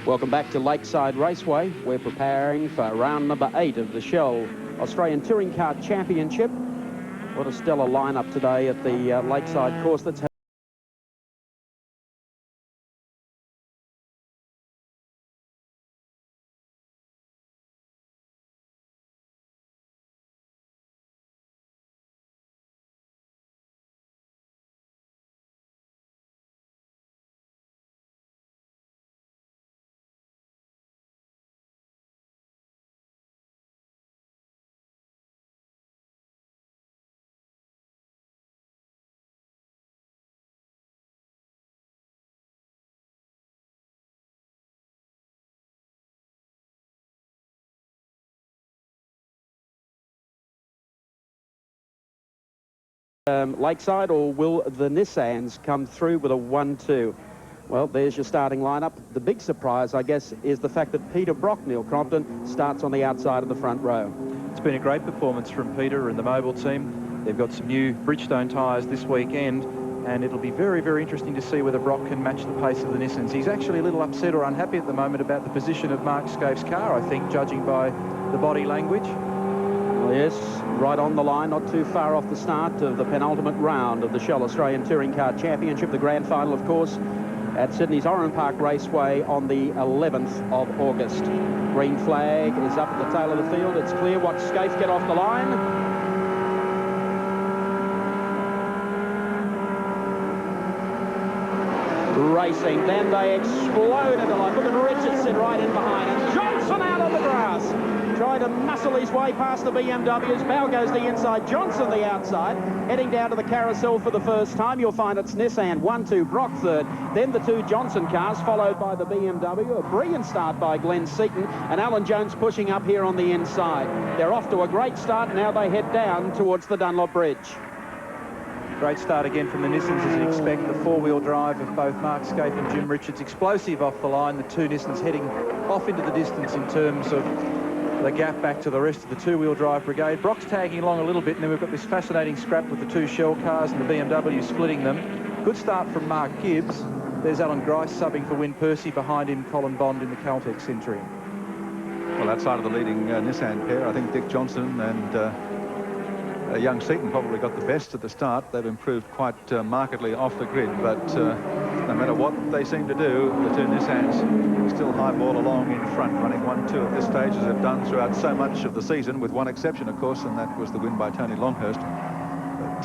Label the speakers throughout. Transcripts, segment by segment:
Speaker 1: Welcome back to Lakeside Raceway. We're preparing for round number 8 of the Shell Australian Touring Car Championship. What a stellar lineup today at the Lakeside course. That's Lakeside, or will the Nissans come through with a 1-2? Well, there's your starting lineup. The big surprise, I guess, is the fact that Peter Brock, Neil Crompton, starts on the outside of the front row.
Speaker 2: It's been a great performance from Peter and the Mobile team. They've got some new Bridgestone tyres this weekend, and it'll be very, very interesting to see whether Brock can match the pace of the Nissans. He's actually a little upset or unhappy at the moment about the position of Mark Scaife's car, I think, judging by the body language.
Speaker 1: Well, yes, right on the line, not too far off the start of the penultimate round of the Shell Australian Touring Car Championship. The grand final, of course, at Sydney's Oran Park Raceway on the 11th of August. Green flag is up at the tail of the field. It's clear. Watch Scaife get off the line. Racing, then they explode into life. Look at Richardson right in behind, and Johnson out on the grass. Trying to muscle his way past the BMWs. Bow goes the inside, Johnson the outside. Heading down to the carousel for the first time. You'll find it's Nissan 1-2, Brock third. Then the two Johnson cars, followed by the BMW. A brilliant start by Glenn Seaton, and Alan Jones pushing up here on the inside. They're off to a great start. Now they head down towards the Dunlop Bridge.
Speaker 2: Great start again from the Nissans, as you'd expect. The four-wheel drive of both Mark Scaife and Jim Richards. Explosive off the line. The two Nissans heading off into the distance in terms of the gap back to the rest of the two-wheel drive brigade. Brock's tagging along a little bit, and then we've got this fascinating scrap with the two Shell cars and the BMW splitting them. Good start from Mark Gibbs. There's Alan Grice subbing for Win Percy. Behind him, Colin Bond in the Caltex Century.
Speaker 3: Well, outside of the leading Nissan pair, I think Dick Johnson and young Seaton probably got the best at the start. They've improved quite markedly off the grid, but no matter what they seem to do, the two Nissans still high ball along in front, running 1-2 at this stage, as they've done throughout so much of the season, with one exception, of course, and that was the win by Tony Longhurst. But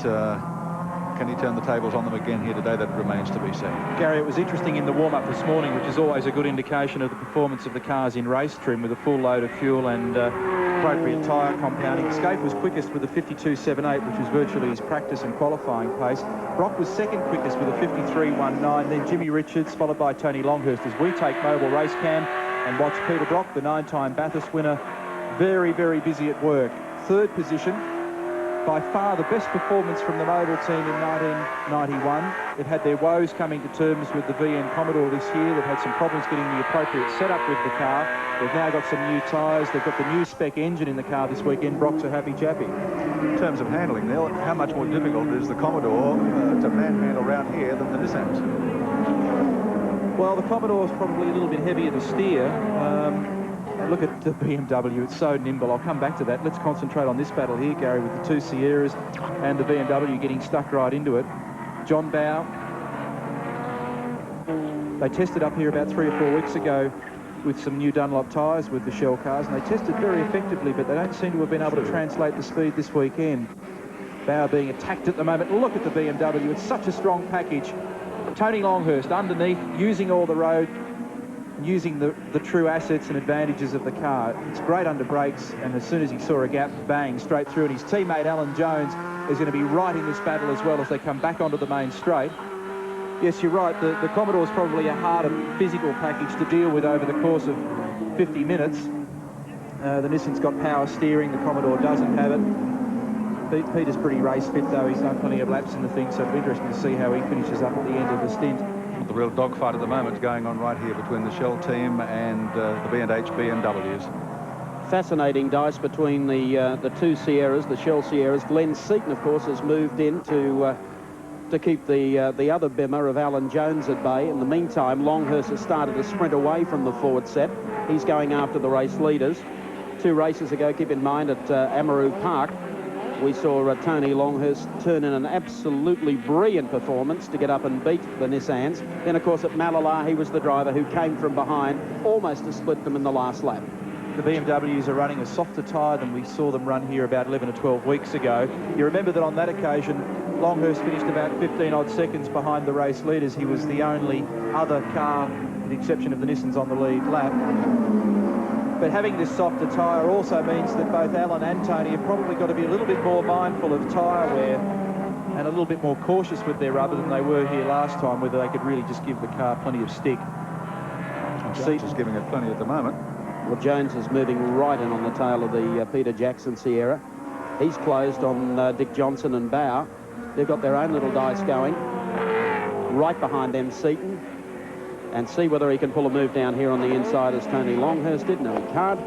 Speaker 3: can he turn the tables on them again here today? That remains to be seen.
Speaker 2: Gary, it was interesting in the warm-up this morning, which is always a good indication of the performance of the cars in race trim, with a full load of fuel and appropriate tyre compounding. Scaife was quickest with a 52.78, which was virtually his practice and qualifying pace. Brock was second quickest with a 53.19. Then Jimmy Richards, followed by Tony Longhurst, as we take Mobile Race Cam and watch Peter Brock, the 9-time Bathurst winner, very, very busy at work. Third position. By far the best performance from the Mobile team in 1991. They've had their woes coming to terms with the VN Commodore this year. They've had some problems getting the appropriate setup with the car. They've now got some new tyres. They've got the new spec engine in the car this weekend. Brock's a happy chappy.
Speaker 3: In terms of handling, Neil, how much more difficult is the Commodore to manhandle around here than the Nissans?
Speaker 2: Well, the Commodore's probably a little bit heavier to steer. And look at the BMW, it's so nimble. I'll come back to that. Let's concentrate on this battle here, Gary, with the two Sierras and the BMW getting stuck right into it. John Bow. They tested up here about 3 or 4 weeks ago with some new Dunlop tyres with the Shell cars, and they tested very effectively, but they don't seem to have been able to translate the speed this weekend. Bow being attacked at the moment. Look at the BMW. It's such a strong package. Tony Longhurst underneath, using all the road, using the true assets and advantages of the car. It's great under brakes, and as soon as he saw a gap, bang, straight through. And his teammate Alan Jones is going to be right in this battle as well as they come back onto the main straight. Yes, you're right, the Commodore's probably a harder physical package to deal with over the course of 50 minutes. The Nissan's got power steering, the Commodore doesn't have it. Peter's pretty race fit though, he's done plenty of laps in the thing, so it'll be interesting to see how he finishes up at the end of the stint.
Speaker 3: The real dogfight at the moment going on right here between the Shell team and the B&H BMWs.
Speaker 1: Fascinating dice between the two Sierras, the Shell Sierras. Glenn Seaton, of course, has moved in to to keep the other bimmer of Alan Jones at bay. In the meantime, Longhurst has started to sprint away from the forward set. He's going after the race leaders. 2 races ago, keep in mind, at Amaroo Park, we saw Tony Longhurst turn in an absolutely brilliant performance to get up and beat the Nissans. Then, of course, at Malala, he was the driver who came from behind, almost to split them in the last lap.
Speaker 2: The BMWs are running a softer tyre than we saw them run here about 11 or 12 weeks ago. You remember that on that occasion, Longhurst finished about 15-odd seconds behind the race leaders. He was the only other car, with the exception of the Nissans, on the lead lap. But having this softer tyre also means that both Alan and Tony have probably got to be a little bit more mindful of tyre wear and a little bit more cautious with their rubber than they were here last time, whether they could really just give the car plenty of stick.
Speaker 3: Jones is giving it plenty at the moment.
Speaker 1: Well, Jones is moving right in on the tail of the Peter Jackson Sierra. He's closed on Dick Johnson and Bow. They've got their own little dice going. Right behind them, Seaton. And see whether he can pull a move down here on the inside as Tony Longhurst did. No, he can't.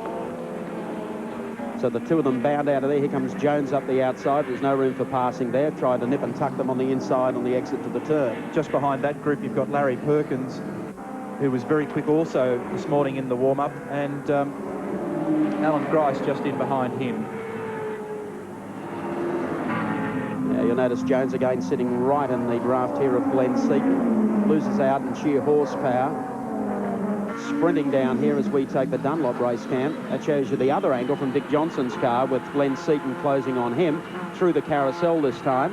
Speaker 1: So the 2 of them bound out of there. Here comes Jones up the outside. There's no room for passing there. Tried to nip and tuck them on the inside on the exit to the turn.
Speaker 2: Just behind that group, you've got Larry Perkins, who was very quick also this morning in the warm-up, and Alan Grice just in behind him.
Speaker 1: Now you'll notice Jones again sitting right in the draft here of Glenn Seaton. Loses out in sheer horsepower. Sprinting down here as we take the Dunlop race cam. That shows you the other angle from Dick Johnson's car with Glenn Seaton closing on him through the carousel this time.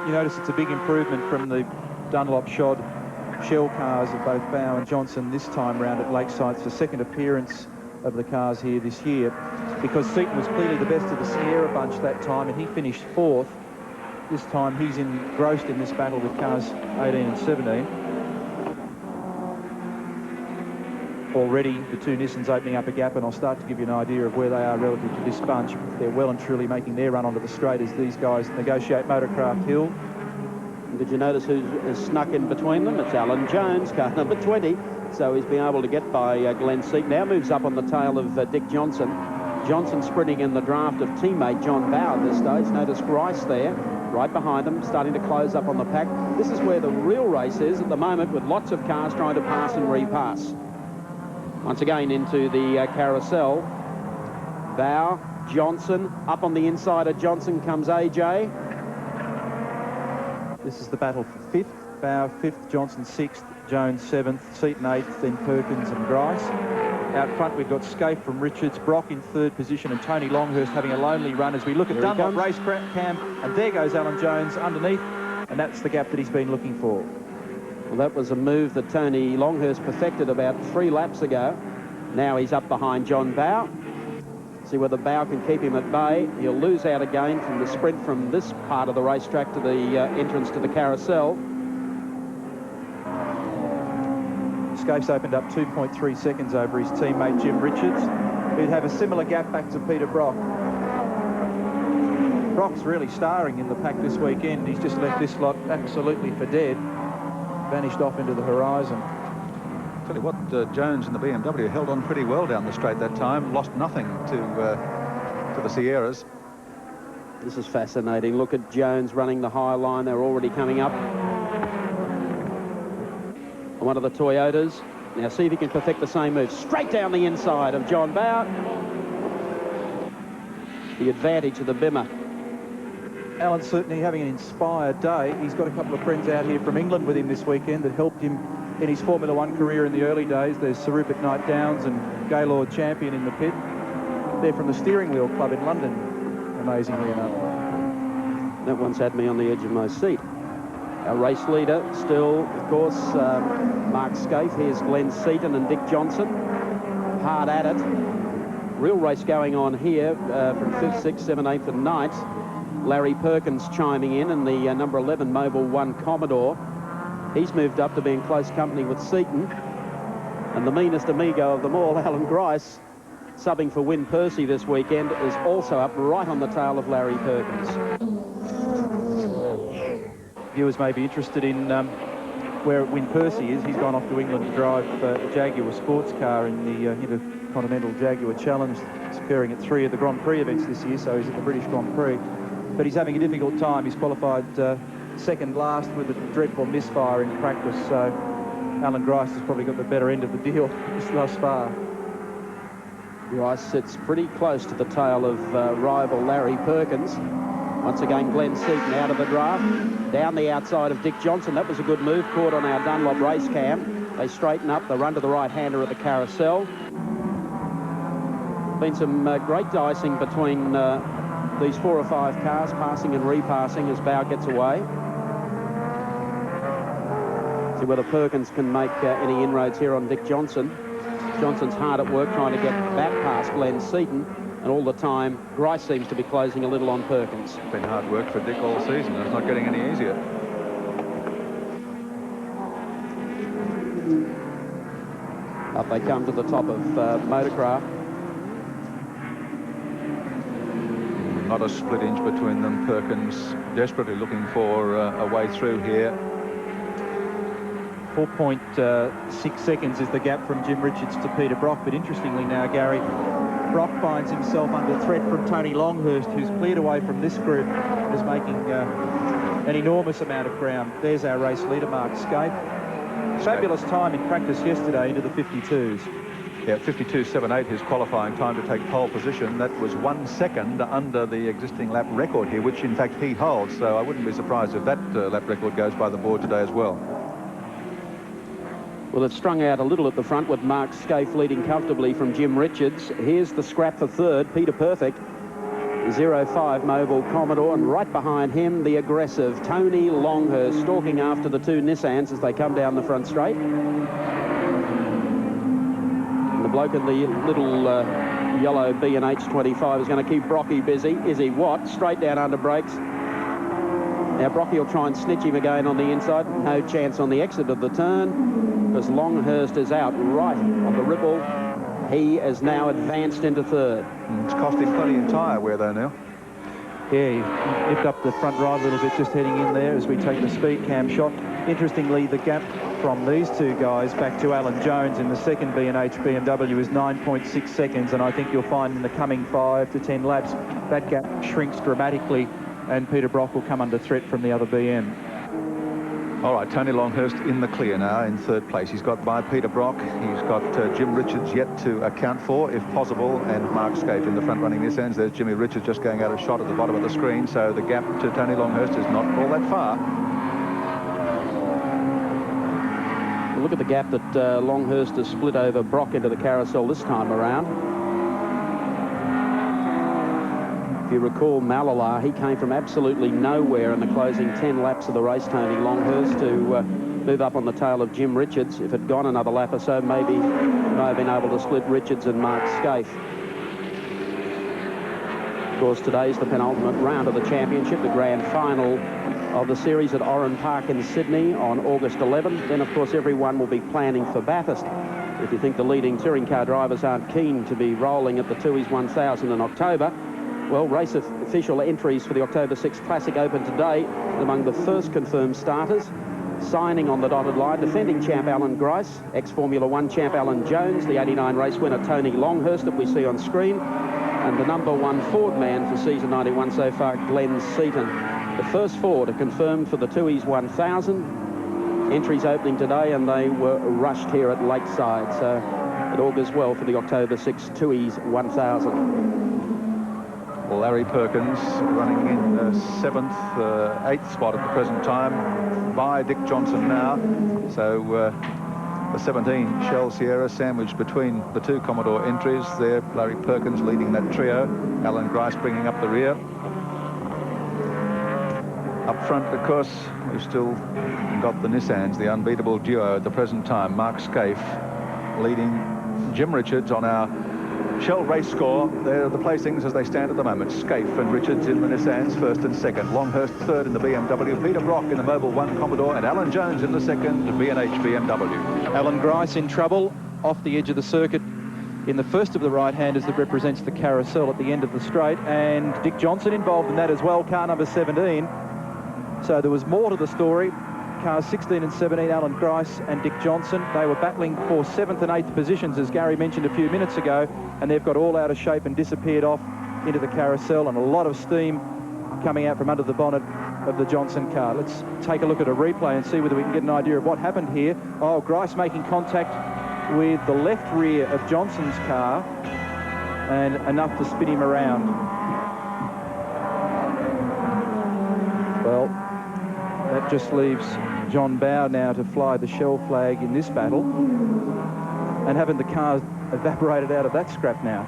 Speaker 2: You notice it's a big improvement from the Dunlop shod shell cars of both Bow and Johnson this time round at Lakeside. It's the second appearance of the cars here this year, because Seaton was clearly the best of the Sierra bunch that time and he finished 4th. This time he's engrossed in this battle with cars 18 and 17. Already the 2 Nissans opening up a gap, and I'll start to give you an idea of where they are relative to this bunch. They're well and truly making their run onto the straight as these guys negotiate Motorcraft Hill.
Speaker 1: Did you notice who has snuck in between them? It's Alan Jones, car number 20. So he's been able to get by Glenn Seaton. Now moves up on the tail of Dick Johnson. Johnson sprinting in the draft of teammate John Bow at this stage. Notice Grice there, right behind him, starting to close up on the pack. This is where the real race is at the moment, with lots of cars trying to pass and repass. Once again into the carousel. Bow, Johnson, up on the inside of Johnson comes AJ.
Speaker 2: This is the battle for 5th. Bow 5th, Johnson 6th, Jones 7th, Seaton 8th, then Perkins and Grice. Out front, we've got Scaife from Richards, Brock in 3rd position, and Tony Longhurst having a lonely run as we look at Dunlop race cam, and there goes Alan Jones underneath, and that's the gap that he's been looking for.
Speaker 1: Well, that was a move that Tony Longhurst perfected about 3 laps ago. Now he's up behind John Bow. See whether Bow can keep him at bay. He'll lose out again from the sprint from this part of the racetrack to the entrance to the carousel.
Speaker 2: Scaife's opened up 2.3 seconds over his teammate Jim Richards, who'd have a similar gap back to Peter Brock. Brock's really starring in the pack this weekend. He's just left this lot absolutely for dead. Vanished off into the horizon.
Speaker 3: Tell you what, Jones and the BMW held on pretty well down the straight that time. Lost nothing to the Sierras.
Speaker 1: This is fascinating. Look at Jones running the high line. They're already coming up. One of the Toyotas. Now see if he can perfect the same move. Straight down the inside of John Bow. The advantage of the Bimmer.
Speaker 2: Alan's certainly having an inspired day. He's got a couple of friends out here from England with him this weekend that helped him in his Formula One career in the early days. There's Sir Rupert Knight Downs and Gaylord Champion in the pit. They're from the Steering Wheel Club in London, amazingly enough.
Speaker 1: That one's had me on the edge of my seat. Our race leader still, of course, Mark Scaife. Here's Glenn Seaton and Dick Johnson. Hard at it. Real race going on here from 5th, 6th, 7th, 8th and 9th. Larry Perkins chiming in the number 11 Mobil 1 Commodore. He's moved up to be in close company with Seaton. And the meanest amigo of them all, Alan Grice, subbing for Win Percy this weekend, is also up right on the tail of Larry Perkins.
Speaker 2: Viewers may be interested in where Win Percy is. He's gone off to England to drive a Jaguar sports car in the Intercontinental Jaguar Challenge. It's occurring at 3 of the Grand Prix events this year, so he's at the British Grand Prix. But he's having a difficult time. He's qualified second last with a dreadful misfire in practice. So Alan Grice has probably got the better end of the deal thus far.
Speaker 1: Grice sits pretty close to the tail of rival Larry Perkins. Once again, Glenn Seaton out of the draft. Down the outside of Dick Johnson. That was a good move, caught on our Dunlop race cam. They straighten up. They run to the right-hander at the carousel. Been some great dicing between these 4 or 5 cars, passing and repassing as Bow gets away. See whether Perkins can make any inroads here on Dick Johnson. Johnson's hard at work trying to get back past Glenn Seaton, and all the time Grice seems to be closing a little on Perkins.
Speaker 3: It's been hard work for Dick all season. It's not getting any easier.
Speaker 1: Up they come to the top of Motorcraft.
Speaker 3: Not a split inch between them. Perkins desperately looking for a way through here.
Speaker 2: 4.6 seconds is the gap from Jim Richards to Peter Brock. But interestingly now, Gary, Brock finds himself under threat from Tony Longhurst, who's cleared away from this group, is making an enormous amount of ground. There's our race leader, Mark Scape. Fabulous time in practice yesterday into the 52s.
Speaker 3: Yeah, 52.78, his qualifying time to take pole position. That was 1 second under the existing lap record here, which in fact he holds. So I wouldn't be surprised if that lap record goes by the board today as well.
Speaker 1: Well, it's strung out a little at the front with Mark Scaife leading comfortably from Jim Richards. Here's the scrap for third, Peter Perfect, 05 Mobile Commodore, and right behind him, the aggressive Tony Longhurst, stalking after the 2 Nissans as they come down the front straight. And the bloke in the little yellow B&H 25 is going to keep Brocky busy. Izzy Watt, straight down under brakes. Now Brocky will try and snitch him again on the inside. No chance on the exit of the turn, because Longhurst is out right on the ripple. He is now advanced into third.
Speaker 3: It's cost him plenty of tyre wear though now.
Speaker 2: Yeah, he nipped up the front right a little bit just heading in there as we take the speed cam shot. Interestingly, the gap from these 2 guys back to Alan Jones in the second B&H BMW is 9.6 seconds, and I think you'll find in the coming 5 to 10 laps that gap shrinks dramatically, and Peter Brock will come under threat from the other BM.
Speaker 3: All right, Tony Longhurst in the clear now in third place. He's got by Peter Brock. He's got Jim Richards yet to account for, if possible, and Mark Scaife in the front running this ends. There's Jimmy Richards just going out of shot at the bottom of the screen, so the gap to Tony Longhurst is not all that far.
Speaker 1: Look at the gap that Longhurst has split over Brock into the carousel this time around. If you recall Malala, he came from absolutely nowhere in the closing 10 laps of the race, Tony Longhurst, to move up on the tail of Jim Richards. If it had gone another lap or so, maybe he may have been able to split Richards and Mark Scaife. Of course, today's the penultimate round of the championship, the grand final of the series at Oran Park in Sydney on August 11th. Then, of course, everyone will be planning for Bathurst. If you think the leading touring car drivers aren't keen to be rolling at the Tooheys 1000 in October, well, race official entries for the October 6 Classic Open today. Among the first confirmed starters, signing on the dotted line, defending champ Alan Grice, ex-Formula 1 champ Alan Jones, the 89 race winner Tony Longhurst that we see on screen, and the #1 Ford man for season 91 so far, Glenn Seaton. The first 4 are confirmed for the Tooheys 1000. Entries opening today, and they were rushed here at Lakeside, so it augurs well for the October 6 Tooheys 1000.
Speaker 3: Larry Perkins running in the 7th, 8th spot at the present time by Dick Johnson now. So the 17 Shell Sierra sandwiched between the 2 Commodore entries there. Larry Perkins leading that trio. Alan Grice bringing up the rear. Up front, of course, we've still got the Nissans, the unbeatable duo at the present time. Mark Scaife leading Jim Richards on our Shell race score. There are the placings as they stand at the moment. Scaife and Richards in the Nissans, first and second. Longhurst third in the BMW. Peter Brock in the Mobile 1 Commodore, and Alan Jones in the second B&H BMW.
Speaker 2: Alan Grice in trouble off the edge of the circuit in the first of the right-handers that represents the carousel at the end of the straight, and Dick Johnson involved in that as well, car number 17. So there was more to the story. Cars 16 and 17, Alan Grice and Dick Johnson. They were battling for 7th and 8th positions, as Gary mentioned a few minutes ago, and they've got all out of shape and disappeared off into the carousel, and a lot of steam coming out from under the bonnet of the Johnson car. Let's take a look at a replay and see whether we can get an idea of what happened here. Oh, Grice making contact with the left rear of Johnson's car and enough to spin him around. Well, that just leaves John Bowe now to fly the shell flag in this battle. And haven't the cars evaporated out of that scrap now?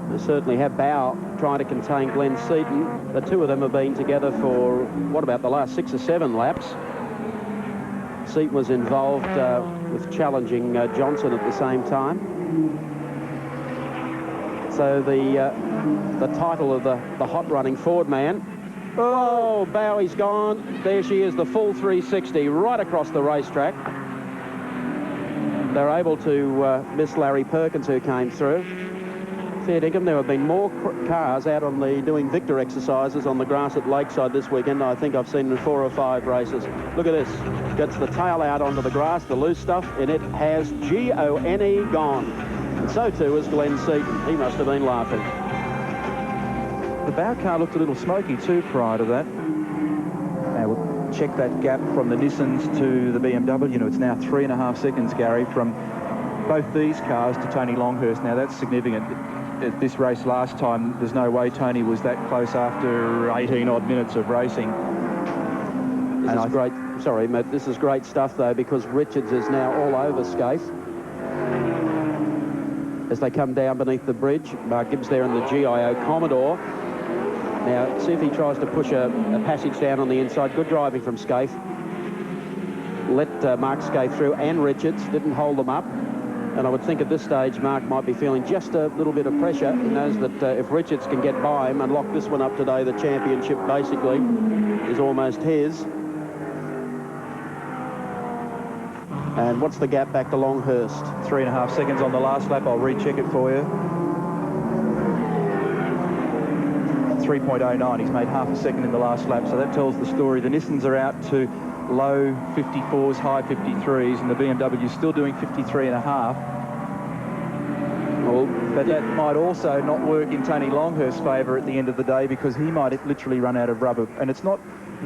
Speaker 1: They certainly have. Bowe trying to contain Glenn Seaton. The two of them have been together for, what, about the last 6 or 7 laps. Seaton was involved with challenging Johnson at the same time. So the title of the hot running Ford man. Oh, Bowie's gone. There she is, the full 360 right across the racetrack. They're able to miss Larry Perkins, who came through. Fair dinkum, there have been more cars out on the doing Victor exercises on the grass at Lakeside this weekend. I think I've seen in 4 or 5 races. Look at this. Gets the tail out onto the grass, the loose stuff, and it has G-O-N-E gone. And so too is Glenn Seaton. He must have been laughing.
Speaker 2: The Bowe car looked a little smoky too prior to that. Now we'll check that gap from the Nissans to the BMW. It's now 3.5 seconds, Gary, from both these cars to Tony Longhurst. Now that's significant. At this race last time, there's no way Tony was that close after 18 odd minutes of racing.
Speaker 1: This is great. Sorry, Matt, this is great stuff though, because Richards is now all over Scaife. As they come down beneath the bridge, Mark Gibbs there in the GIO Commodore. Now, see if he tries to push a passage down on the inside. Good driving from Scaife. Let Mark Scaife through, and Richards didn't hold them up. And I would think at this stage, Mark might be feeling just a little bit of pressure. He knows that if Richards can get by him and lock this one up today, the championship basically is almost his. And what's the gap back to Longhurst?
Speaker 2: 3.5 seconds on the last lap. I'll recheck it for you. 3.09. He's made half a second in the last lap, so that tells the story. The Nissans are out to low 54s, high 53s, and the BMW's still doing 53.5. Well, but that might also not work in Tony Longhurst's favour at the end of the day, because he might literally run out of rubber. And it's not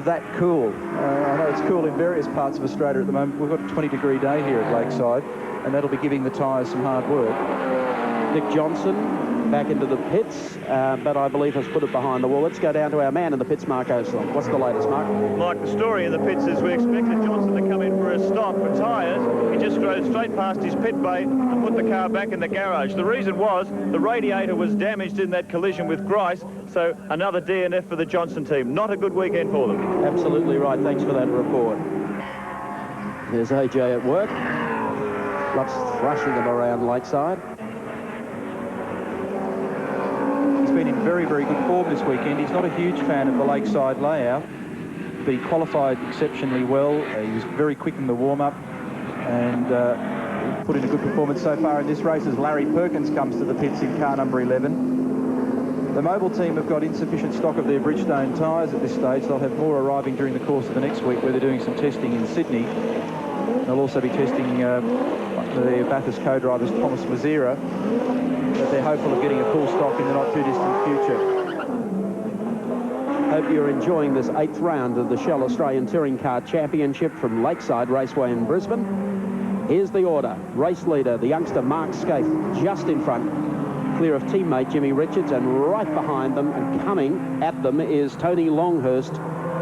Speaker 2: that cool. I know it's cool in various parts of Australia at the moment. We've got a 20-degree day here at Lakeside, and that'll be giving the tyres some hard work.
Speaker 1: Dick Johnson back into the pits, but I believe has put it behind the wall. Let's go down to our man in the pits, Mark Oslin. What's the latest, Mark?
Speaker 4: Mike, the story in the pits is we expected Johnson to come in for a stop for tyres. He just drove straight past his pit bay and put the car back in the garage. The reason was the radiator was damaged in that collision with Grice, so another DNF for the Johnson team. Not a good weekend for them.
Speaker 1: Absolutely right. Thanks for that report. There's AJ at work. Loves thrashing them around Lakeside.
Speaker 2: He's been in very, very good form this weekend. He's not a huge fan of the Lakeside layout, but he qualified exceptionally well. He was very quick in the warm-up and put in a good performance so far in this race as Larry Perkins comes to the pits in car number 11. The Mobil team have got insufficient stock of their Bridgestone tyres at this stage. They'll have more arriving during the course of the next week, where they're doing some testing in Sydney. They'll also be testing the Bathurst co-drivers Thomas Mazira, but they're hopeful of getting a full stock in the not-too-distant future.
Speaker 1: Hope you're enjoying this 8th round of the Shell Australian Touring Car Championship from Lakeside Raceway in Brisbane. Here's the order. Race leader, the youngster Mark Scaife, just in front, clear of teammate Jimmy Richards, and right behind them and coming at them is Tony Longhurst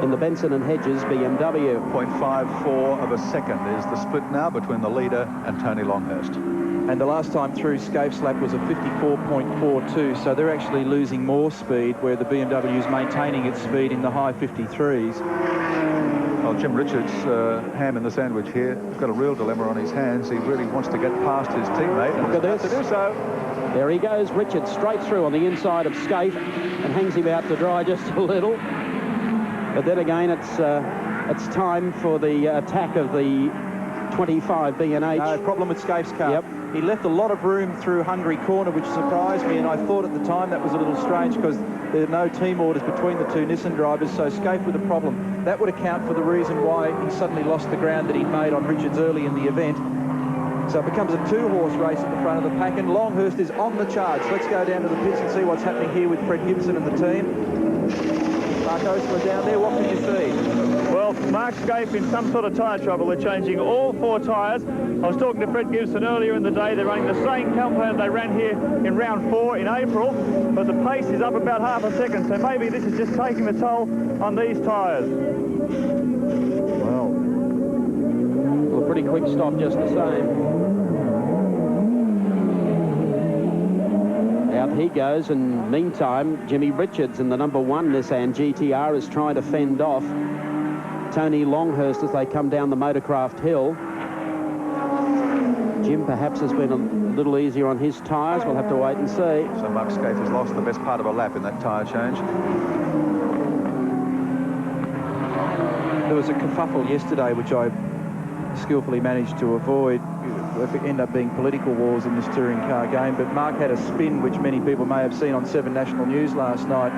Speaker 1: in the Benson & Hedges BMW.
Speaker 3: 0.54 of a second is the split now between the leader and Tony Longhurst.
Speaker 2: And the last time through, Scaife's lap was a 54.42, so they're actually losing more speed, where the BMW is maintaining its speed in the high 53s.
Speaker 3: Well, Jim Richards, ham in the sandwich here, got a real dilemma on his hands. He really wants to get past his teammate, and
Speaker 1: look at this.
Speaker 3: to do so.
Speaker 1: There he goes, Richards straight through on the inside of Scaife and hangs him out to dry just a little. But then again, it's time for the attack of the 25 B&H.
Speaker 2: No problem with Scaife's car.
Speaker 1: Yep.
Speaker 2: He left a lot of room through Hungary Corner, which surprised me, and I thought at the time that was a little strange because there are no team orders between the two Nissan drivers, so Scaife with a problem. That would account for the reason why he suddenly lost the ground that he'd made on Richards early in the event. So it becomes a 2-horse race at the front of the pack, and Longhurst is on the charge. Let's go down to the pits and see what's happening here with Fred Gibson and the team. Mark Osler down there. What can you see?
Speaker 4: Well, Mark Scaife in some sort of tyre trouble. They're changing all 4 tyres. I was talking to Fred Gibson earlier in the day. They're running the same compound they ran here in round 4 in April, but the pace is up about half a second, so maybe this is just taking the toll on these tyres.
Speaker 1: Well, a pretty quick stop just the same. Out he goes, and meantime, Jimmy Richards in the number 1 Nissan GTR is trying to fend off Tony Longhurst as they come down the Motorcraft Hill. Jim perhaps has been a little easier on his tyres. We'll have to wait and see.
Speaker 3: So Mark Scaife has lost the best part of a lap in that tyre change.
Speaker 2: There was a kerfuffle yesterday, which I skillfully managed to avoid. If it ended up being political wars in this touring car game, but Mark had a spin, which many people may have seen on 7 National News last night,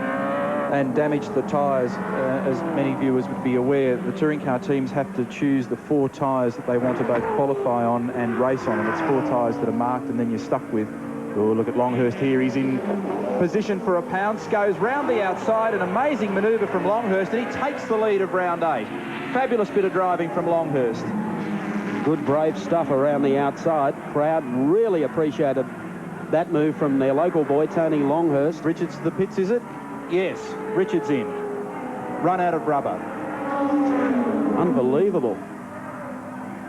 Speaker 2: and damaged the tyres. As many viewers would be aware, the touring car teams have to choose the 4 tyres that they want to both qualify on and race on, and it's 4 tyres that are marked, and then you're stuck with. Oh, look at Longhurst here. He's in position for a pounce, goes round the outside, an amazing manoeuvre from Longhurst, and he takes the lead of round 8. Fabulous bit of driving from Longhurst.
Speaker 1: Good, brave stuff around the outside. Crowd really appreciated that move from their local boy, Tony Longhurst.
Speaker 2: Richards to the pits, is it? Yes, Richards in. Run out of rubber.
Speaker 1: Unbelievable.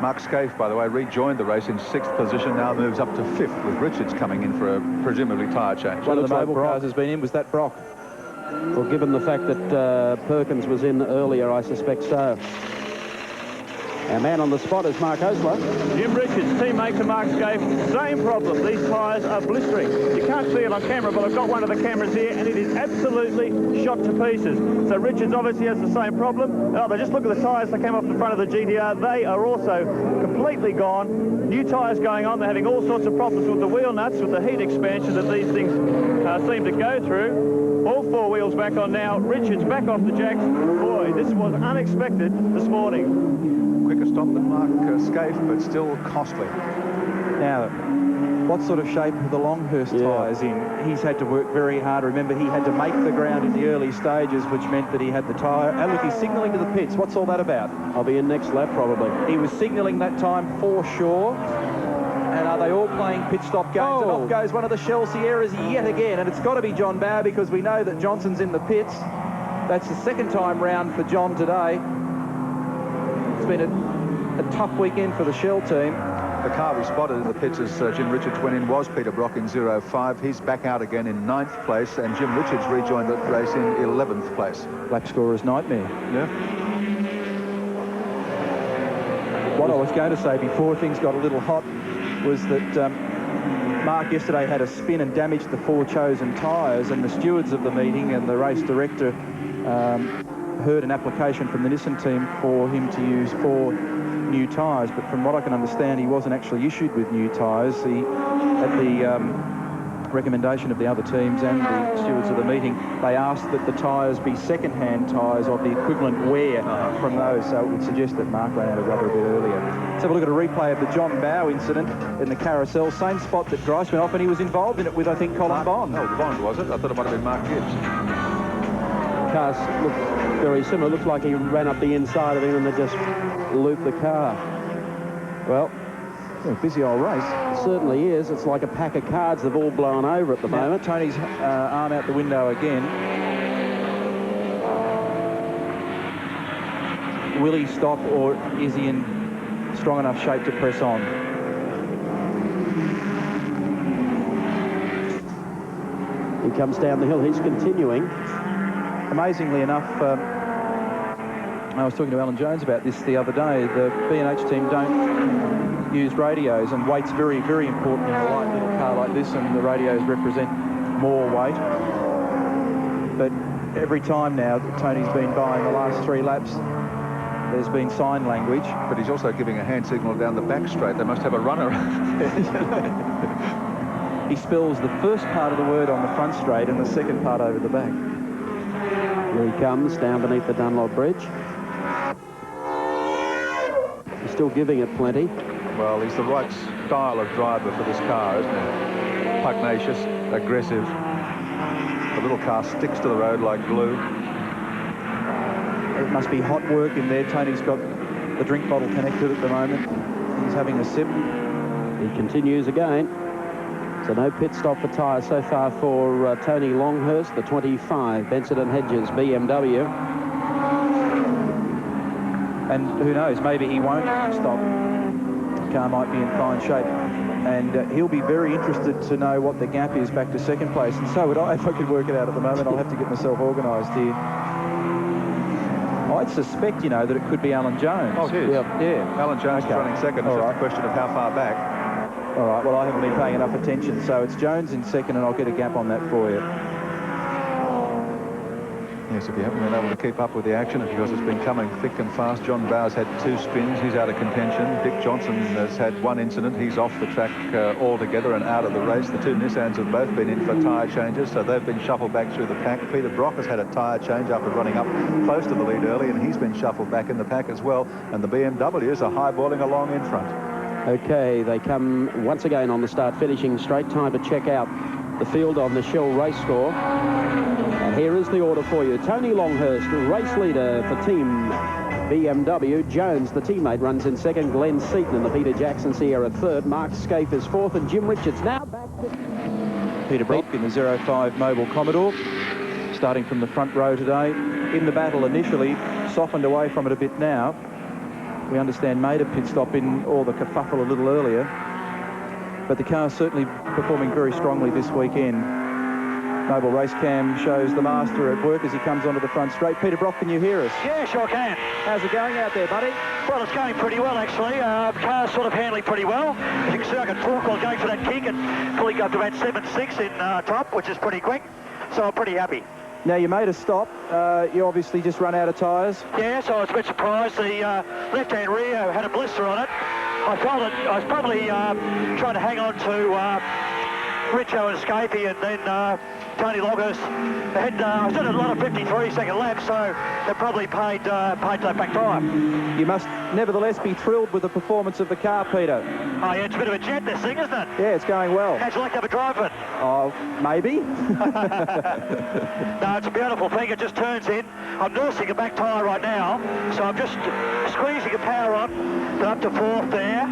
Speaker 3: Mark Scaife, by the way, rejoined the race in 6th position, now moves up to 5th, with Richards coming in for a presumably tyre change.
Speaker 2: One of the mobile cars has been in. Was that Brock?
Speaker 1: Well, given the fact that Perkins was in earlier, I suspect so. Our man on the spot is Mark Osler.
Speaker 4: Jim Richards, teammate to Mark Scaife, same problem. These tyres are blistering. You can't see it on camera, but I've got one of the cameras here, and it is absolutely shot to pieces. So Richards obviously has the same problem. Oh, but just look at the tyres that came off the front of the GTR. They are also completely gone. New tyres going on. They're having all sorts of problems with the wheel nuts, with the heat expansion that these things seem to go through. All 4 wheels back on now. Richards back off the jacks. Boy, this was unexpected this morning.
Speaker 3: Quicker stop than Mark Scaife, but still costly.
Speaker 2: Now, what sort of shape are the Longhurst tyres in? He's had to work very hard. Remember, he had to make the ground in the early stages, which meant that he had the tyre. And look, he's signalling to the pits. What's all that about?
Speaker 1: I'll be in next lap, probably.
Speaker 2: He was signalling that time for sure. And are they all playing pit stop games?
Speaker 1: Oh.
Speaker 2: And off goes one of the Shell Sierras yet again. And it's got to be John Bower, because we know that Johnson's in the pits. That's the 2nd time round for John today. It's been a tough weekend for the Shell team.
Speaker 3: The car we spotted in the pits as Jim Richards went in was Peter Brock in 05. He's back out again in 9th place, and Jim Richards rejoined the race in 11th place.
Speaker 2: Lap scorer's nightmare.
Speaker 3: Yeah.
Speaker 2: What I was going to say before things got a little hot was that Mark yesterday had a spin and damaged the 4 chosen tyres, and the stewards of the meeting and the race director heard an application from the Nissan team for him to use 4 new tyres, but from what I can understand, he wasn't actually issued with new tyres. At the recommendation of the other teams and the stewards of the meeting, they asked that the tyres be second-hand tyres of the equivalent wear from those, so it would suggest that Mark ran out of rubber a bit earlier. Let's have a look at a replay of the John Bowe incident in the carousel, same spot that Grice went off, and he was involved in it with, I think, Colin Bond.
Speaker 3: Oh, Bond, was it? I thought it might have been Mark Gibbs.
Speaker 1: Cars look very similar. Looks like he ran up the inside of him and they just looped the car. Well,
Speaker 2: a busy old race.
Speaker 1: It certainly is. It's like a pack of cards they've all blown over at the moment.
Speaker 2: Tony's arm out the window again. Will he stop, or is he in strong enough shape to press on?
Speaker 1: He comes down the hill. He's continuing.
Speaker 2: Amazingly enough, I was talking to Alan Jones about this the other day. The B&H team don't use radios, and weight's very, very important in a light little car like this, and the radios represent more weight. But every time now that Tony's been by in the last 3 laps, there's been sign language.
Speaker 3: But he's also giving a hand signal down the back straight. They must have a runner.
Speaker 2: He spells the first part of the word on the front straight and the second part over the back.
Speaker 1: Here he comes down beneath the Dunlop Bridge. He's still giving it plenty.
Speaker 3: Well, he's the right style of driver for this car, isn't he? Pugnacious, aggressive. The little car sticks to the road like glue.
Speaker 2: It must be hot work in there. Tony's got the drink bottle connected at the moment. He's having a sip.
Speaker 1: He continues again. So no pit stop for tyres so far for Tony Longhurst, the 25 Benson & Hedges BMW.
Speaker 2: And who knows, maybe he won't stop. The car might be in fine shape. And he'll be very interested to know what the gap is back to second place. And so would I if I could work it out at the moment. I'll have to get myself organised here. I'd suspect, you know, that it could be Alan Jones.
Speaker 3: Oh, it is?
Speaker 2: Yeah.
Speaker 3: Alan Jones is running second. It's just a question of how far back.
Speaker 2: All right, well, I haven't been paying enough attention, so it's Jones in second, and I'll get a gap on that for you.
Speaker 3: Yes, if you haven't been able to keep up with the action, it's because it's been coming thick and fast. John Bowers had 2 spins. He's out of contention. Dick Johnson has had 1 incident. He's off the track altogether and out of the race. The 2 Nissans have both been in for tyre changes, so they've been shuffled back through the pack. Peter Brock has had a tyre change after running up close to the lead early, and he's been shuffled back in the pack as well. And the BMWs are highballing along in front.
Speaker 1: Okay, they come once again on the start, finishing straight. Time to check out the field on the Shell race score. And here is the order for you. Tony Longhurst, race leader for Team BMW. Jones, the teammate, runs in second. Glenn Seaton in the Peter Jackson Sierra third. Mark Scaife is fourth, and Jim Richards now back to
Speaker 2: Peter Brock in the 05 Mobile Commodore, starting from the front row today. In the battle initially, softened away from it a bit now. We understand made a pit stop in all the kerfuffle a little earlier, but the car's certainly performing very strongly this weekend. Mobile Race Cam shows the master at work as he comes onto the front straight. Peter Brock, can you hear us?
Speaker 5: Yeah, sure can.
Speaker 2: How's it going out there, buddy?
Speaker 5: Well, it's going pretty well, actually. The car's sort of handling pretty well. As you can see, I can talk while going for that kick and pulling up to about 7.6 in top, which is pretty quick. So I'm pretty happy.
Speaker 2: Now, you made a stop. You obviously just run out of tyres.
Speaker 5: Yeah, so I was a bit surprised. The left-hand rear had a blister on it. I felt it. I was probably trying to hang on to Richo and Scaife, and then Tony Longhurst. I was doing a lot of 53-second laps, so they probably paid that back time.
Speaker 2: You must nevertheless be thrilled with the performance of the car, Peter.
Speaker 5: Oh, yeah, it's a bit of a jet, this thing, isn't it?
Speaker 2: Yeah, it's going well.
Speaker 5: How'd you like to have a drive it?
Speaker 2: Oh, maybe.
Speaker 5: No, it's a beautiful thing. It just turns in. I'm nursing a back tyre right now, so I'm just squeezing the power on up to fourth there.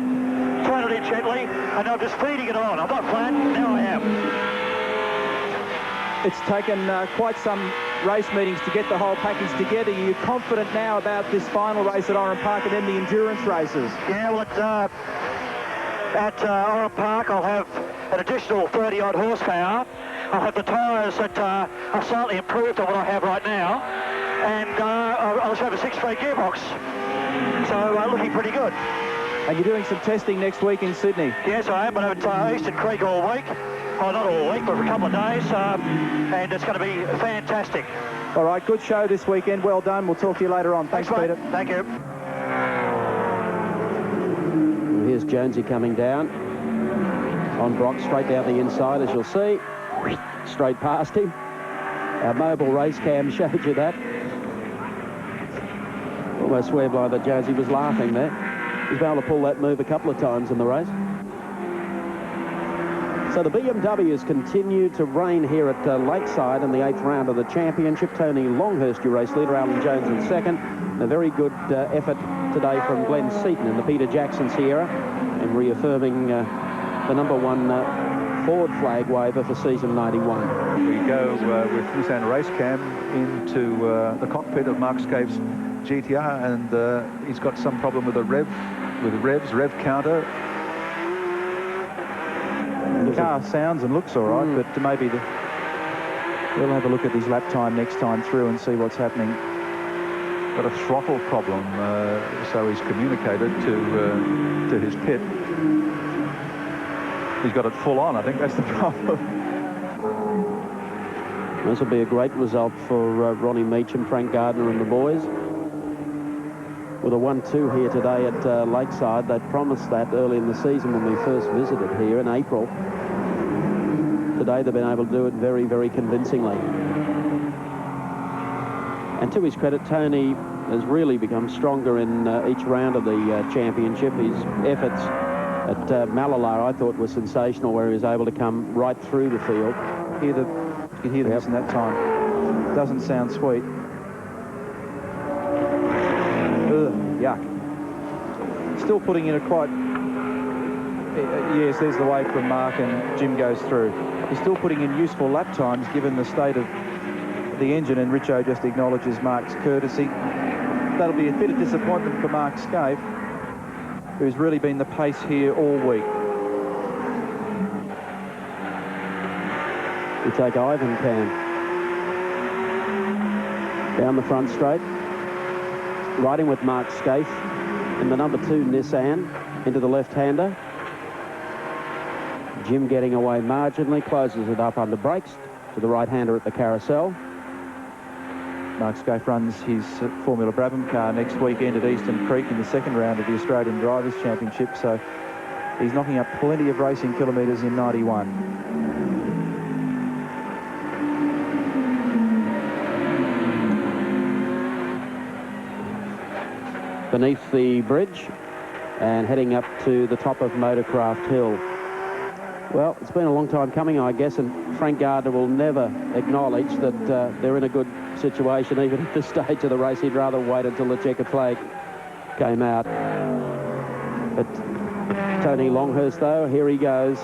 Speaker 5: Turn it in gently, and I'm just feeding it on. I'm not flat. Now I am.
Speaker 2: It's taken quite some race meetings to get the whole package together. Are you confident now about this final race at Oran Park and then the endurance races?
Speaker 5: Yeah, well, at Oran Park, I'll have an additional 30-odd horsepower. I'll have the tyres that are slightly improved on what I have right now, and I'll also have a 6-speed gearbox. So looking pretty good.
Speaker 2: And you're doing some testing next week in Sydney?
Speaker 5: Yes, I am. I'm at Eastern Creek all week. Oh, not all week, but for a couple of days, and it's going to be fantastic.
Speaker 2: All right, good show this weekend. Well done. We'll talk to you later on. Thanks, Peter.
Speaker 5: Thank you.
Speaker 1: Here's Jonesy coming down on Brock, straight down the inside, as you'll see. Straight past him. Our mobile race cam showed you that. Almost swear blind that Jonesy was laughing there. He's been able to pull that move a couple of times in the race. So the BMWs continue to reign here at Lakeside in the 8th round of the championship. Tony Longhurst, your race leader, Alan Jones in second. And a very good effort today from Glenn Seaton in the Peter Jackson Sierra, and reaffirming the #1 Ford flag waver for season 91.
Speaker 3: We go with Nissan Race Cam into the cockpit of Mark Scaife's GTR, and he's got some problem with the rev counter.
Speaker 2: The car sounds and looks all right, but maybe we'll have a look at his lap time next time through and see what's happening.
Speaker 3: Got a throttle problem, so he's communicated to his pit. He's got it full on. I think that's the problem.
Speaker 1: This will be a great result for Ronnie Meacham, Frank Gardner and the boys. With a 1-2 here today at Lakeside. They promised that early in the season when we first visited here in April. Today they've been able to do it very, very convincingly. And to his credit, Tony has really become stronger in each round of the championship. His efforts at Malala, I thought, were sensational, where he was able to come right through the field.
Speaker 2: You can hear the in that time. Doesn't sound sweet. yuck. Still putting in a quite... yes, there's the wave from Mark, and Jim goes through. He's still putting in useful lap times given the state of the engine, and Richo just acknowledges Mark's courtesy. That'll be a bit of disappointment for Mark Scaife, who's really been the pace here all week.
Speaker 1: We take Ivan Pan down the front straight, riding with Mark Scaife in the number 2 Nissan into the left-hander. Jim getting away marginally, closes it up under brakes to the right-hander at the carousel.
Speaker 2: Mark Scaife runs his Formula Brabham car next weekend at Eastern Creek in the second round of the Australian Drivers' Championship, so he's knocking up plenty of racing kilometres in 91.
Speaker 1: Beneath the bridge and heading up to the top of Motorcraft Hill. Well, it's been a long time coming, I guess, and Frank Gardner will never acknowledge that they're in a good situation, even at this stage of the race. He'd rather wait until the checkered flag came out. But Tony Longhurst, though, here he goes,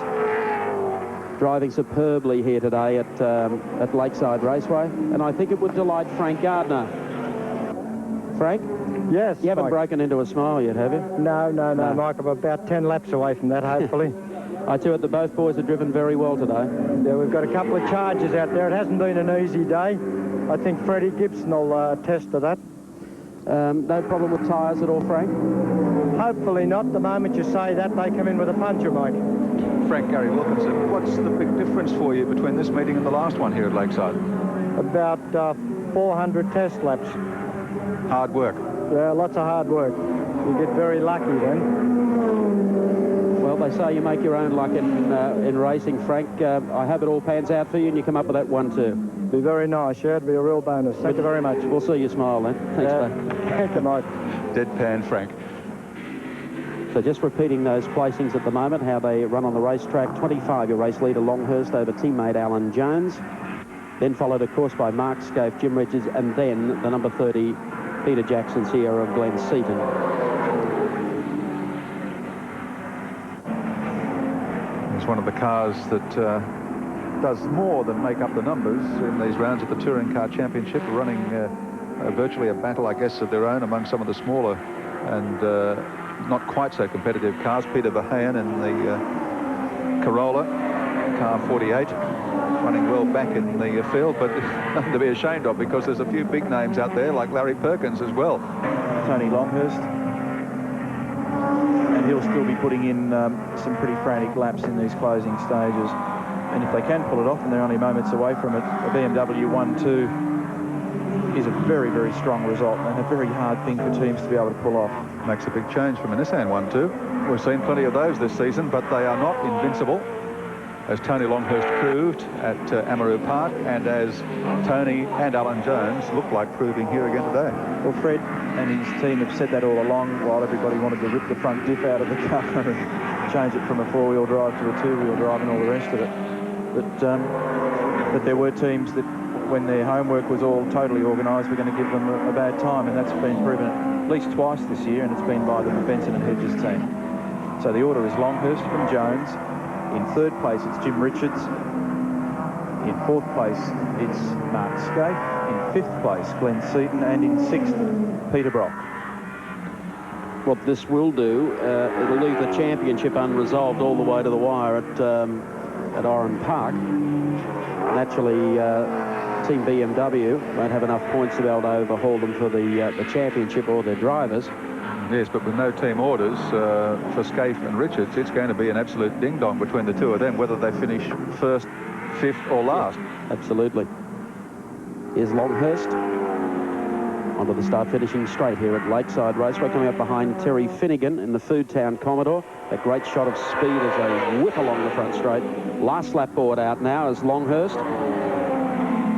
Speaker 1: driving superbly here today at Lakeside Raceway, and I think it would delight Frank Gardner. Frank?
Speaker 6: Yes,
Speaker 1: You haven't
Speaker 6: Mike.
Speaker 1: broken into a smile yet, have you?
Speaker 6: No, Mike. I'm about 10 laps away from that, hopefully.
Speaker 1: I tell you, that both boys have driven very well today.
Speaker 6: Yeah, we've got a couple of charges out there. It hasn't been an easy day. I think Freddie Gibson will attest to that.
Speaker 1: No problem with tyres at all, Frank?
Speaker 6: Hopefully not. The moment you say that, they come in with a puncher, Mike.
Speaker 3: Frank Gary Wilkinson, what's the big difference for you between this meeting and the last one here at Lakeside?
Speaker 6: About 400 test laps.
Speaker 3: Hard work.
Speaker 6: Yeah, lots of hard work. You get very lucky then.
Speaker 1: Well, they say you make your own luck in racing, Frank. I hope it all pans out for you and you come up with that 1-2.
Speaker 6: Be very nice, yeah. It'd be a real bonus. Thank you very much.
Speaker 1: We'll see you smile then. Thanks, mate.
Speaker 6: Thank you, Mike.
Speaker 3: Deadpan Frank.
Speaker 1: So just repeating those placings at the moment, how they run on the racetrack. 25, your race leader Longhurst over teammate Alan Jones. Then followed, of course, by Mark Scaife, Jim Richards, and then the number 30, Peter Jackson Sierra of Glen Seaton.
Speaker 3: It's one of the cars that does more than make up the numbers in these rounds of the Touring Car Championship, running virtually a battle, I guess, of their own among some of the smaller and not quite so competitive cars. Peter Verheyen in the Corolla, car 48, running well back in the field, but nothing to be ashamed of because there's a few big names out there like Larry Perkins as well.
Speaker 2: Tony Longhurst. And he'll still be putting in some pretty frantic laps in these closing stages. And if they can pull it off, and they're only moments away from it, a BMW 1-2 is a very, very strong result and a very hard thing for teams to be able to pull off.
Speaker 3: Makes a big change from a Nissan 1-2. We've seen plenty of those this season, but they are not invincible, as Tony Longhurst proved at Amaroo Park, and as Tony and Alan Jones look like proving here again today.
Speaker 2: Well, Fred and his team have said that all along, while everybody wanted to rip the front diff out of the car and change it from a four-wheel drive to a two-wheel drive and all the rest of it. But there were teams that, when their homework was all totally organised, were going to give them a bad time, and that's been proven at least twice this year, and it's been by the Benson and Hedges team. So the order is Longhurst from Jones. In third place, it's Jim Richards. In fourth place, it's Mark Scaife. In fifth place, Glen Seaton. And in sixth, Peter Brock.
Speaker 1: What this will do, it'll leave the championship unresolved all the way to the wire at Oran Park. Naturally, Team BMW won't have enough points to be able to overhaul them for the championship or their drivers.
Speaker 3: Yes, but with no team orders for Scaife and Richards, it's going to be an absolute ding-dong between the two of them, whether they finish first, fifth or last.
Speaker 1: Absolutely. Here's Longhurst onto the start-finishing straight here at Lakeside Raceway, coming up behind Terry Finnegan in the Foodtown Commodore. A great shot of speed as they whip along the front straight. Last lap board out now as Longhurst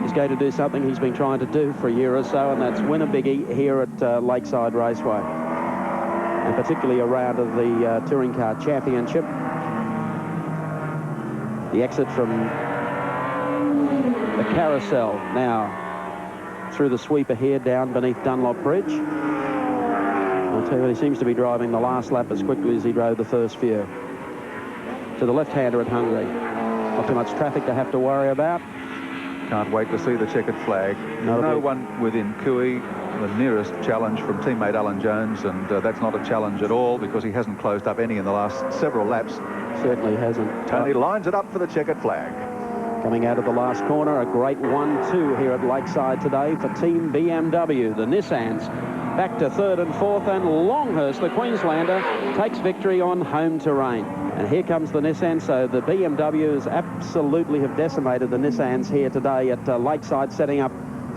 Speaker 1: is going to do something he's been trying to do for a year or so, and that's win a biggie here at Lakeside Raceway. And particularly a round of the Touring Car Championship. The exit from the carousel now through the sweeper here down beneath Dunlop Bridge. I'll tell you, he seems to be driving the last lap as quickly as he drove the first few. To the left-hander at Hungary. Not too much traffic to have to worry about.
Speaker 3: Can't wait to see the checkered flag. No one within Cooey. The nearest challenge from teammate Alan Jones, and that's not a challenge at all because he hasn't closed up any in the last several laps.
Speaker 1: Certainly hasn't.
Speaker 3: Tony lines it up for the checkered flag.
Speaker 1: Coming out of the last corner, a great 1-2 here at Lakeside today for Team BMW. The Nissans back to third and fourth, and Longhurst, the Queenslander, takes victory on home terrain. And here comes the Nissan, so the BMWs absolutely have decimated the Nissans here today at Lakeside, setting up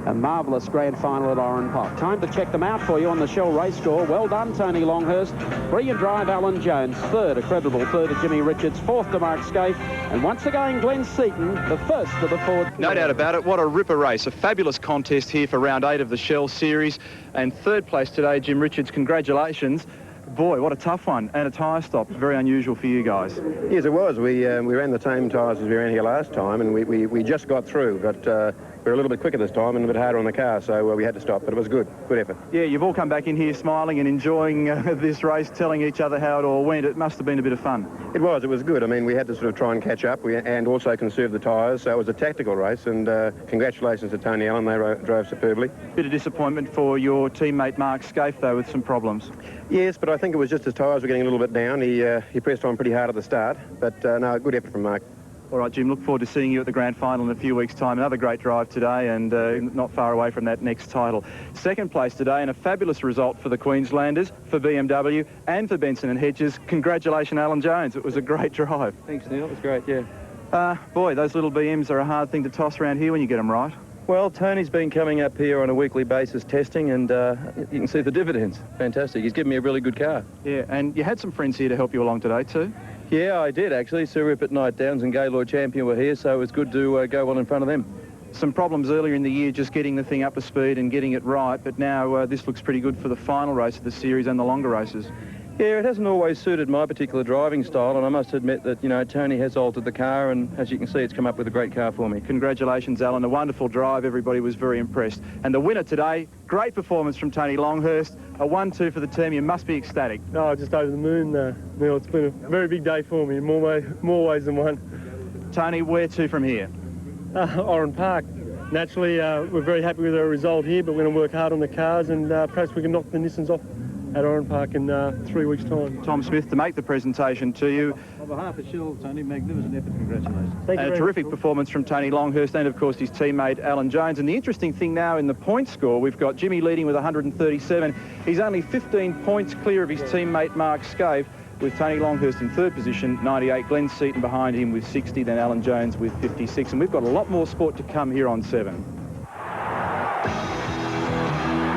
Speaker 1: a marvellous grand final at Oran Park. Time to check them out for you on the Shell race score. Well done, Tony Longhurst. Brilliant drive, Alan Jones. Third, a credible third to Jimmy Richards. Fourth to Mark Scaife. And once again, Glenn Seaton, the first of the Ford.
Speaker 2: No doubt about it. What a ripper race. A fabulous contest here for round 8 of the Shell Series. And third place today, Jim Richards. Congratulations. Boy, what a tough one, and a tyre stop. Very unusual for you guys.
Speaker 7: Yes, it was. We ran the same tyres as we ran here last time, and we just got through, but we were a little bit quicker this time and a bit harder on the car, so we had to stop, but it was good effort.
Speaker 2: Yeah, you've all come back in here smiling and enjoying this race, telling each other how it all went. It must have been a bit of fun.
Speaker 7: It was good. I mean, we had to sort of try and catch up and also conserve the tyres, so it was a tactical race, and congratulations to Tony Allen. They drove superbly.
Speaker 2: Bit of disappointment for your teammate Mark Scaife, though, with some problems.
Speaker 7: Yes, but I think it was just his tyres were getting a little bit down. He pressed on pretty hard at the start, but no, good effort from Mark.
Speaker 2: All right, Jim, look forward to seeing you at the grand final in a few weeks' time. Another great drive today, and not far away from that next title. Second place today, and a fabulous result for the Queenslanders, for BMW and for Benson and Hedges. Congratulations, Alan Jones. It was a great drive.
Speaker 6: Thanks, Neil. It was great, yeah.
Speaker 2: Boy, those little BMs are a hard thing to toss around here when you get them right.
Speaker 6: Well, Tony's been coming up here on a weekly basis testing, and you can see the dividends. Fantastic. He's given me a really good car.
Speaker 2: Yeah, and you had some friends here to help you along today too?
Speaker 6: Yeah, I did, actually. Sir Rupert Knight Downs and Gaylord Champion were here, so it was good to go on in front of them.
Speaker 2: Some problems earlier in the year just getting the thing up to speed and getting it right, but now this looks pretty good for the final race of the series and the longer races.
Speaker 6: Yeah, it hasn't always suited my particular driving style, and I must admit that, you know, Tony has altered the car, and as you can see, it's come up with a great car for me.
Speaker 2: Congratulations, Alan. A wonderful drive. Everybody was very impressed. And the winner today, great performance from Tony Longhurst. A 1-2 for the team. You must be ecstatic.
Speaker 8: No, just over the moon, Neil. It's been a very big day for me in more ways than one.
Speaker 2: Tony, where to from here?
Speaker 8: Oran Park. Naturally, we're very happy with our result here, but we're going to work hard on the cars, and perhaps we can knock the Nissans off at Oran Park in 3 weeks' time.
Speaker 2: Tom Smith to make the presentation to you.
Speaker 9: On behalf of Shell, Tony, magnificent effort. Congratulations.
Speaker 8: Thank you.
Speaker 2: And a terrific performance from Tony Longhurst and, of course, his teammate Alan Jones. And the interesting thing now in the point score, we've got Jimmy leading with 137. He's only 15 points clear of his teammate Mark Scaife, with Tony Longhurst in third position, 98. Glenn Seaton behind him with 60, then Alan Jones with 56. And we've got a lot more sport to come here on 7.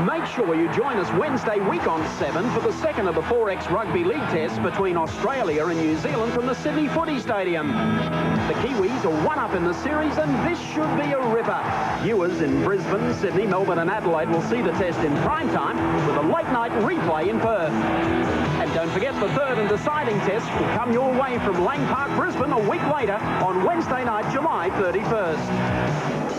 Speaker 1: Make sure you join us Wednesday week on 7 for the second of the 4X Rugby League tests between Australia and New Zealand from the Sydney Footy Stadium. The Kiwis are one up in the series, and this should be a ripper. Viewers in Brisbane, Sydney, Melbourne and Adelaide will see the test in prime time with a late-night replay in Perth. And don't forget, the third and deciding test will come your way from Lang Park, Brisbane, a week later on Wednesday night, July 31st.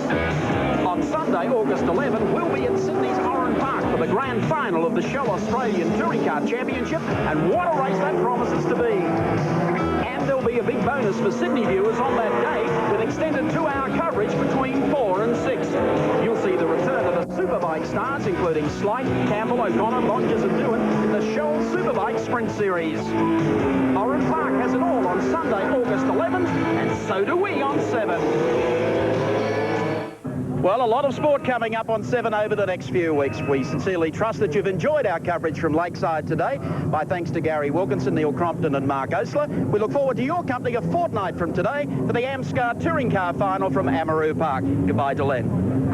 Speaker 1: On Sunday, August 11, we'll be at Sydney's Oran Park for the grand final of the Shell Australian Touring Car Championship, and what a race that promises to be. And there'll be a big bonus for Sydney viewers on that day with extended 2-hour coverage between 4 and 6. You'll see the return of the Superbike stars, including Slight, Campbell, O'Connor, Bonges and Doohan in the Shell Superbike Sprint Series. Oran Park has it all on Sunday, August 11th, and so do we on 7. Well, a lot of sport coming up on 7 over the next few weeks. We sincerely trust that you've enjoyed our coverage from Lakeside today. My thanks to Gary Wilkinson, Neil Crompton and Mark Osler. We look forward to your company a fortnight from today for the AMSCAR Touring Car Final from Amaroo Park. Goodbye to Len.